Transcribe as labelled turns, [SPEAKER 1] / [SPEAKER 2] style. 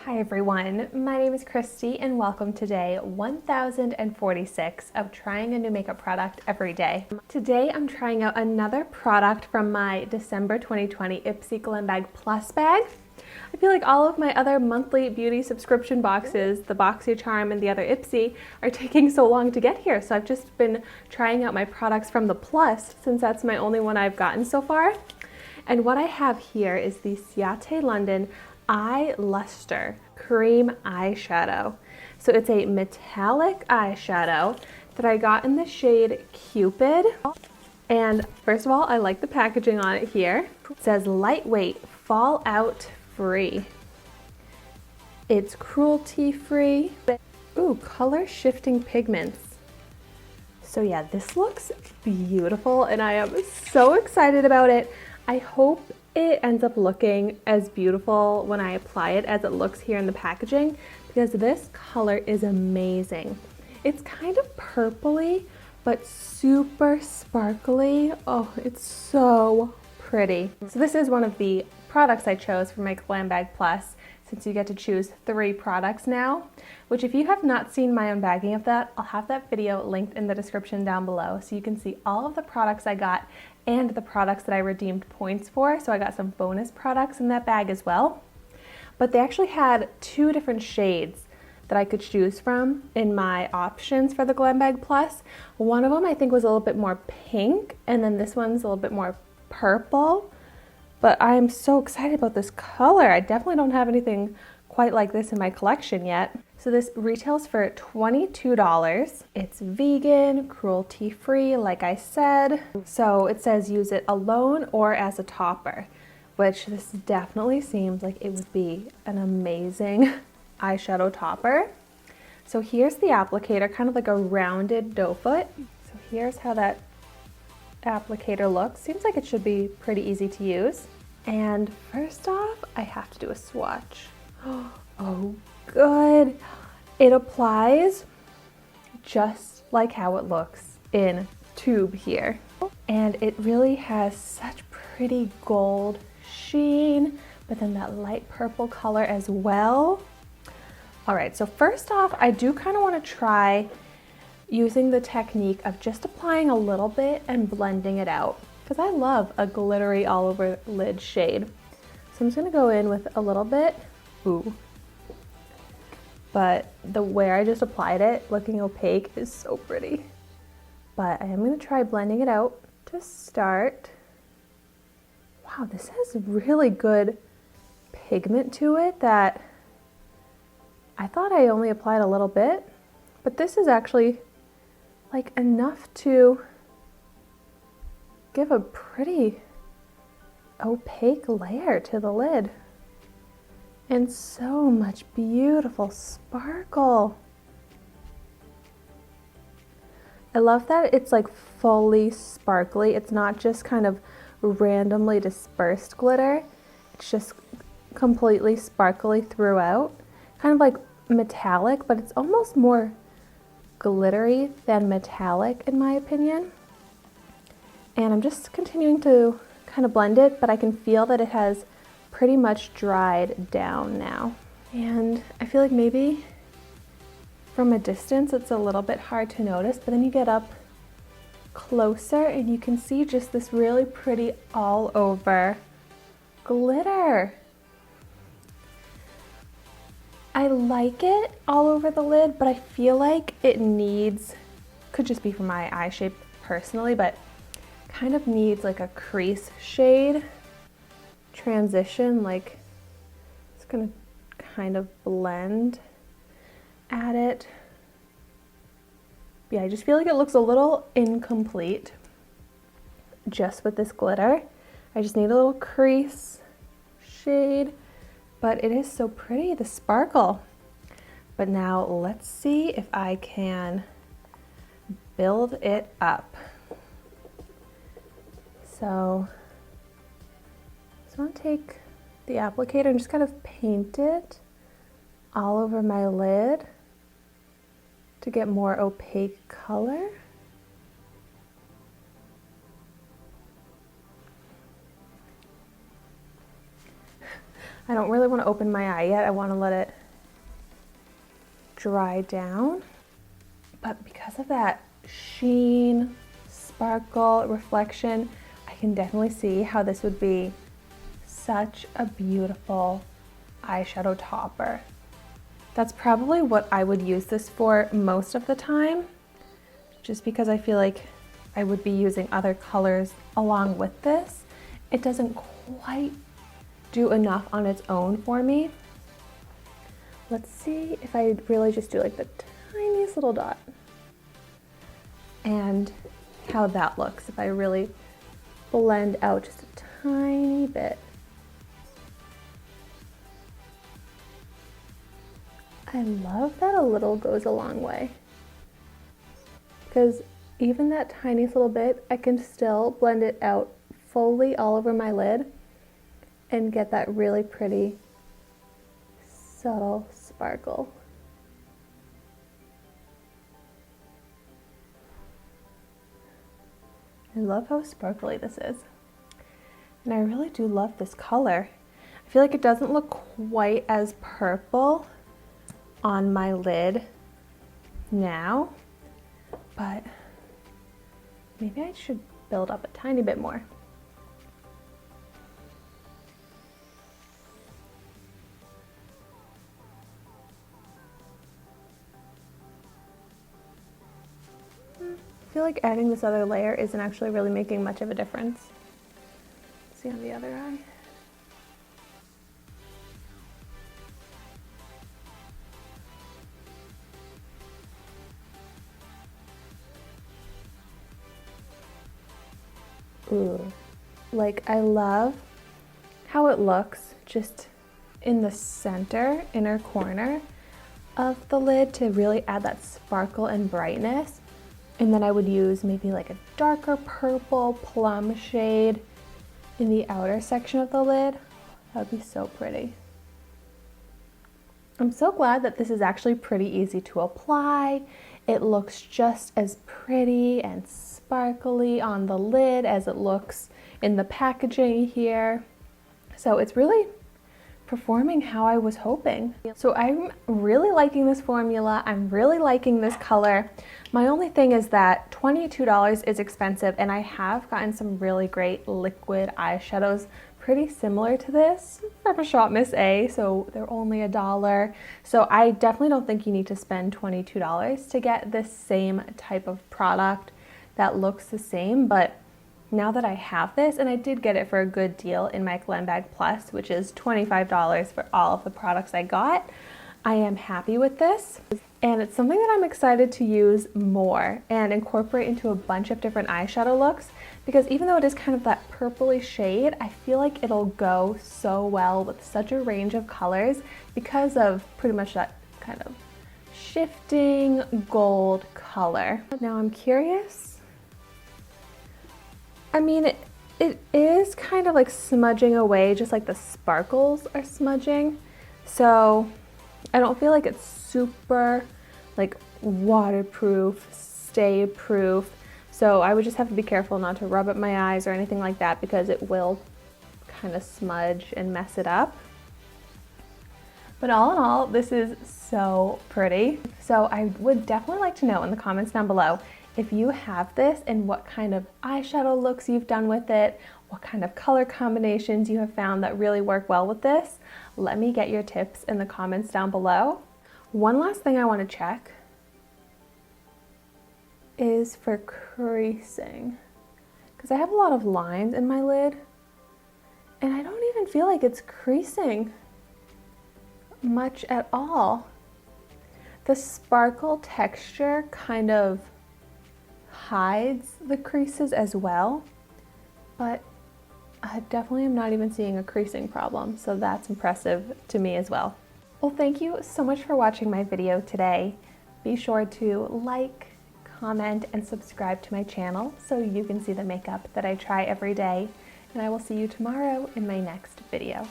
[SPEAKER 1] Hi everyone, my name is Christy and welcome to day 1046 of trying a new makeup product every day. Today I'm trying out another product from my December 2020 Ipsy Glam Bag Plus bag. I feel like all of my other monthly beauty subscription boxes, the BoxyCharm and the other Ipsy, are taking so long to get here. So I've just been trying out my products from the Plus since that's my only one I've gotten so far. And what I have here is the Ciate London Lustre Creme Eyeshadow. So it's a metallic eyeshadow that I got in the shade Cupid. And first of all, I like the packaging on it here. It says lightweight, fallout free. It's cruelty free. Ooh, color shifting pigments. So yeah, this looks beautiful and I am so excited about it. I hope it ends up looking as beautiful when I apply it as it looks here in the packaging, because this color is amazing. It's kind of purpley, but super sparkly. Oh, it's so pretty. So this is one of the products I chose for my Glam Bag Plus, since you get to choose 3 products now, which if you have not seen my unbagging of that, I'll have that video linked in the description down below so you can see all of the products I got and the products that I redeemed points for. So I got some bonus products in that bag as well. But they actually had 2 different shades that I could choose from in my options for the Glam Bag Plus. One of them I think was a little bit more pink, and then this one's a little bit more purple. But I am so excited about this color. I definitely don't have anything quite like this in my collection yet. So this retails for $22. It's vegan, cruelty free, like I said. So it says use it alone or as a topper, which this definitely seems like it would be an amazing eyeshadow topper. So here's the applicator, kind of like a rounded doe foot. So here's how that applicator looks. Seems like it should be pretty easy to use. And first off, I have to do a swatch. Oh, good. It applies just like how it looks in tube here. And it really has such pretty gold sheen, but then that light purple color as well. All right, so first off, I do kind of want to try using the technique of just applying a little bit and blending it out, because I love a glittery all over lid shade. So I'm just gonna go in with a little bit. Ooh. But the way I just applied it, looking opaque, is so pretty. But I am gonna try blending it out to start. Wow, this has really good pigment to it that I thought I only applied a little bit, but this is actually like enough to give a pretty opaque layer to the lid. And so much beautiful sparkle. I love that it's like fully sparkly. It's not just kind of randomly dispersed glitter. It's just completely sparkly throughout. Kind of like metallic, but it's almost more glittery than metallic in my opinion. And I'm just continuing to kind of blend it, but I can feel that it has pretty much dried down now. And I feel like maybe from a distance it's a little bit hard to notice, but then you get up closer and you can see just this really pretty all over glitter. I like it all over the lid, but I feel like it needs, could just be for my eye shape personally, but kind of needs like a crease shade transition. Like it's gonna kind of blend at it. Yeah, I just feel like it looks a little incomplete just with this glitter. I just need a little crease shade, but it is so pretty, the sparkle. But now let's see if I can build it up. So I want to take the applicator and just kind of paint it all over my lid to get more opaque color. I don't really want to open my eye yet. I want to let it dry down. But because of that sheen, sparkle, reflection, I can definitely see how this would be such a beautiful eyeshadow topper. That's probably what I would use this for most of the time, just because I feel like I would be using other colors along with this. It doesn't quite do enough on its own for me. Let's see if I really just do like the tiniest little dot and how that looks if I really blend out just a tiny bit. I love that a little goes a long way, because even that tiniest little bit, I can still blend it out fully all over my lid and get that really pretty subtle sparkle. I love how sparkly this is. And I really do love this color. I feel like it doesn't look quite as purple on my lid now, but maybe I should build up a tiny bit more. I feel like adding this other layer isn't actually really making much of a difference. Let's see on the other eye. Ooh, like I love how it looks just in the inner corner of the lid to really add that sparkle and brightness. And then I would use maybe like a darker purple plum shade in the outer section of the lid. That would be so pretty. I'm so glad that this is actually pretty easy to apply. It looks just as pretty and sparkly on the lid as it looks in the packaging here. So it's really performing how I was hoping. So I'm really liking this formula. I'm really liking this color. My only thing is that $22 is expensive, and I have gotten some really great liquid eyeshadows pretty similar to this from a shop Miss A, so they're only $1. So I definitely don't think you need to spend $22 to get this same type of product that looks the same. But now that I have this, and I did get it for a good deal in my Glam Bag Plus, which is $25 for all of the products I got, I am happy with this. And it's something that I'm excited to use more and incorporate into a bunch of different eyeshadow looks, because even though it is kind of that purpley shade, I feel like it'll go so well with such a range of colors because of pretty much that kind of shifting gold color. Now I'm curious. I mean, it is kind of like smudging away, just like the sparkles are smudging. So I don't feel like it's super like waterproof, stay proof. So I would just have to be careful not to rub up my eyes or anything like that, because it will kind of smudge and mess it up. But all in all, this is so pretty. So I would definitely like to know in the comments down below if you have this and what kind of eyeshadow looks you've done with it, what kind of color combinations you have found that really work well with this. Let me get your tips in the comments down below. One last thing I want to check is for creasing, because I have a lot of lines in my lid and I don't even feel like it's creasing much at all. The sparkle texture kind of hides the creases as well, but I definitely am not even seeing a creasing problem, so that's impressive to me as well. Well, thank you so much for watching my video today. Be sure to like, comment, and subscribe to my channel so you can see the makeup that I try every day, and I will see you tomorrow in my next video.